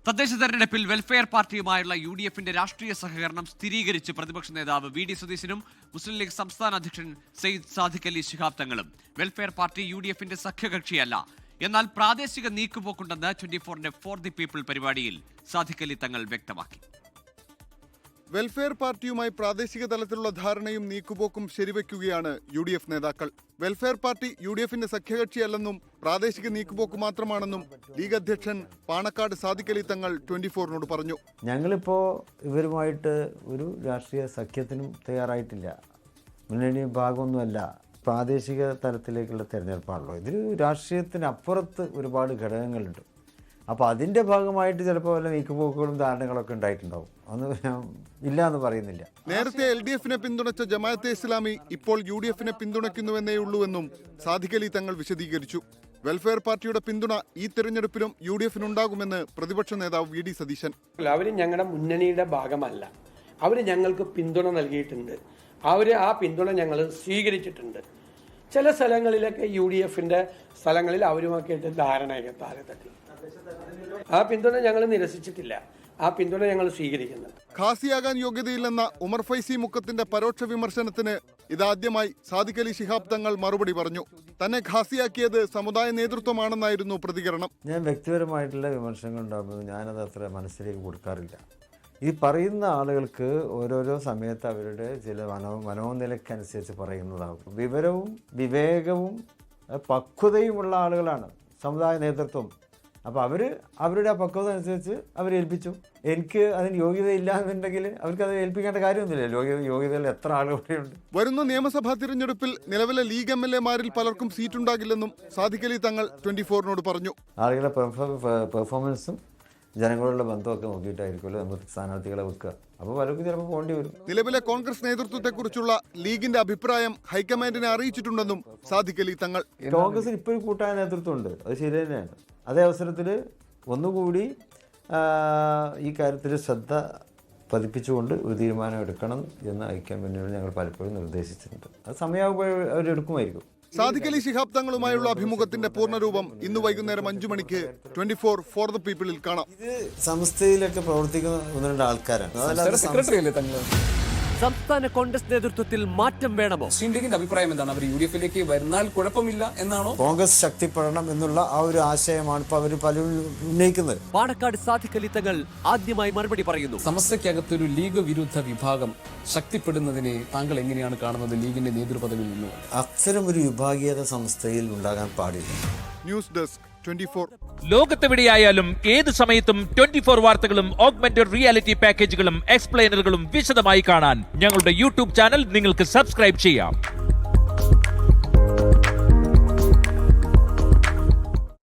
തദ്ദേശ തെരഞ്ഞെടുപ്പിൽ വെൽഫെയർ പാർട്ടിയുമായുള്ള UDFന്റെ രാഷ്ട്രീയ സഹകരണം സ്ഥിരീകരിച്ച് പ്രതിപക്ഷ നേതാവ് VD സതീശനും മുസ്ലിം ലീഗ് സംസ്ഥാന അധ്യക്ഷൻ സയ്യിദ് സാദിഖ് അലി ശിഹാബ് തങ്ങളും. വെൽഫെയർ പാർട്ടി UDFന്റെ സഖ്യകക്ഷിയല്ല, എന്നാൽ പ്രാദേശിക നീക്കുപോക്കുണ്ടെന്ന് 24ന്റെ ഫോർ ദി പീപ്പിൾ പരിപാടിയിൽ സാദിഖ് അലി തങ്ങൾ വ്യക്തമാക്കി. വെൽഫെയർ പാർട്ടിയുമായി പ്രാദേശിക തലത്തിലുള്ള ധാരണയും നീക്കുപോക്കും ശരിവെക്കുകയാണ് UDF നേതാക്കൾ. വെൽഫെയർ പാർട്ടി UDFന്റെ സഖ്യകക്ഷിയല്ലെന്നും പ്രാദേശിക നീക്കുപോക്ക് മാത്രമാണെന്നും ലീഗ് അധ്യക്ഷൻ പാണക്കാട് സാദിഖ് അലി തങ്ങൾ 24നോട് പറഞ്ഞു. ഞങ്ങളിപ്പോൾ ഇവരുമായിട്ട് ഒരു രാഷ്ട്രീയ സഖ്യത്തിനും തയ്യാറായിട്ടില്ല. മുന്നണി ഭാഗമൊന്നുമല്ല. പ്രാദേശിക തലത്തിലേക്കുള്ള തെരഞ്ഞെടുപ്പാണല്ലോ. ഇതിൽ രാഷ്ട്രീയത്തിനപ്പുറത്ത് ഒരുപാട് ഘടകങ്ങളുണ്ട്. അപ്പോൾ അതിൻ്റെ ഭാഗമായിട്ട് ചിലപ്പോൾ വല്ല നീക്കുപോക്കുകളും ധാരണകളൊക്കെ ഉണ്ടായിട്ടുണ്ടാവും. അന്ന് ഞാൻ ഇല്ല എന്ന് പറയുന്നില്ല. നേരത്തെ LDFനെ പിന്തുണച്ച ജമാഅത്തെ ഇസ്ലാമി ഇപ്പോൾ UDFനെ പിന്തുണയ്ക്കുന്നുവെന്നേ ഉള്ളൂവെന്നും സാദിഖ് അലി തങ്ങൾ വിശദീകരിച്ചു. വെൽഫെയർ പാർട്ടിയുടെ പിന്തുണ ഈ തെരഞ്ഞെടുപ്പിലും UDFനുണ്ടാകുമെന്ന് പ്രതിപക്ഷ നേതാവ് VD സതീശൻ. അവർ ഞങ്ങളുടെ മുന്നണിയുടെ ഭാഗമല്ല, അവർ ഞങ്ങൾക്ക് പിന്തുണ നൽകിയിട്ടുണ്ട്. അവർ ആ പിന്തുണ ഞങ്ങൾ സ്വീകരിച്ചിട്ടുണ്ട്. ചില സ്ഥലങ്ങളിലൊക്കെ UDFന്റെ സ്ഥലങ്ങളിൽ അവരുമൊക്കെയായിട്ട് ധാരണയൊക്കെ താഴെ തട്ടി. ആ പിന്തുണ ഞങ്ങൾ നിരസിച്ചിട്ടില്ല, ആ പിന്തുണ ഞങ്ങൾ സ്വീകരിക്കുന്നുണ്ട്. ഖാസിയാകാൻ യോഗ്യതയില്ലെന്ന ഉമർ ഫൈസി മുക്കത്തിന്റെ പരോക്ഷ വിമർശനത്തിന് ഇതാദ്യമായി സാദിഖ് അലി ശിഹാബ് തങ്ങൾ മറുപടി പറഞ്ഞു. തന്നെ ഖാസിയാക്കിയത് സമുദായ നേതൃത്വമാണെന്നായിരുന്നു പ്രതികരണം. ഞാൻ വ്യക്തിപരമായിട്ടുള്ള വിമർശനങ്ങൾ ഉണ്ടാകുന്നത് ഞാനത് അത്ര മനസ്സിലേക്ക് കൊടുക്കാറില്ല. ഈ പറയുന്ന ആളുകൾക്ക് ഓരോരോ സമയത്ത് അവരുടെ ചില മനോനിലയ്ക്കനുസരിച്ച് പറയുന്നതാകും. വിവരവും വിവേകവും പക്വതയുമുള്ള ആളുകളാണ് സമുദായ നേതൃത്വം. അപ്പോൾ അവരുടെ ആ പക്വത അനുസരിച്ച് അവരേൽപ്പിച്ചു. എനിക്ക് അതിന് യോഗ്യതയില്ല എന്നുണ്ടെങ്കിൽ അവർക്കത് ഏൽപ്പിക്കേണ്ട കാര്യമൊന്നുമില്ല. യോഗ്യതയിൽ എത്ര ആളുകളുണ്ട്. വരുന്ന നിയമസഭാ തിരഞ്ഞെടുപ്പിൽ നിലവിലെ ലീഗ് MLA-മാരിൽ പലർക്കും സീറ്റുണ്ടാകില്ലെന്നും സാദിഖ് അലി തങ്ങൾ 24നോട് പറഞ്ഞു. ആളുകളുടെ പെർഫോമൻസും ജനങ്ങളുള്ള ബന്ധമൊക്കെ നോക്കിയിട്ടായിരിക്കുമല്ലോ നമുക്ക് സ്ഥാനാർത്ഥികളെ വെക്കുക. അപ്പോൾ പലർക്കും ചിലപ്പോൾ പോകേണ്ടി വരും. നിലവിലെ കോൺഗ്രസ് നേതൃത്വത്തെക്കുറിച്ചുള്ള ലീഗിന്റെ അഭിപ്രായം ഹൈക്കമാൻഡിനെ അറിയിച്ചിട്ടുണ്ടെന്നും സാദിഖ് അലി തങ്ങൾ. കോൺഗ്രസിന് ഇപ്പോഴും കൂട്ടായ നേതൃത്വമുണ്ട്, അത് ശരി തന്നെയാണ്. അതേ അവസരത്തിൽ ഒന്നുകൂടി ഈ കാര്യത്തിൽ ശ്രദ്ധ പതിപ്പിച്ചുകൊണ്ട് ഒരു തീരുമാനം എടുക്കണം എന്ന് ഹൈക്കമാൻഡിനോട് ഞങ്ങൾ പലപ്പോഴും നിർദ്ദേശിച്ചിട്ടുണ്ട്. അത് സമയമാകുമ്പോൾ അവരെടുക്കുമായിരിക്കും. സാദിഖ് അലി ശിഹാബ് തങ്ങളുമായുള്ള അഭിമുഖത്തിന്റെ പൂർണ്ണരൂപം ഇന്ന് വൈകുന്നേരം 5 മണിക്ക് 24 ഫോർ ദ പീപ്പിളിൽ കാണാം. ഇത് സംസ്ഥയിലൊക്കെ പ്രവർത്തിക്കുന്ന 1-2 ആൾക്കാരാണ്. സംസ്ഥാന കോൺഗ്രസ് നേതൃത്വത്തിൽ മാറ്റം വേണമോ? ലീഗിന്റെ അഭിപ്രായം എന്താണ്? അവർ UDFിലേക്ക് വരുന്നാൽ കുഴപ്പമില്ല എന്നാണോ? കോൺഗ്രസ് ശക്തിപ്പെടണം എന്നുള്ള ആ ഒരു ആശയമാണ് ഇപ്പോൾ അവർ പലരും ഉന്നയിക്കുന്നത്. പാണക്കാട് സാദിഖ് അലി തങ്ങൾ ആദ്യമായി മറുപടി പറയുന്നു. സമസ്തയ്ക്കകത്തൊരു ലീഗ് വിരുദ്ധ വിഭാഗം ശക്തിപ്പെടുന്നതിനെ താങ്കൾ എങ്ങനെയാണ് കാണുന്നത്? ലീഗിന്റെ നേതൃപദവിയിൽ നിന്ന് അത്തരം ഒരു വിഭാഗീയത സംസ്ഥയിൽ ഉണ്ടാകാൻ പാടില്ല. News desk 24. ലോകത്തെവിടെയായാലും ഏത് സമയത്തും 24 വാർത്തകളും ഓഗ്മെന്റഡ് റിയാലിറ്റി പാക്കേജുകളും എക്സ്പ്ലെയിനറുകളും വിശദമായി കാണാൻ ഞങ്ങളുടെ YouTube ചാനൽ നിങ്ങൾക്ക് സബ്സ്ക്രൈബ് ചെയ്യാം.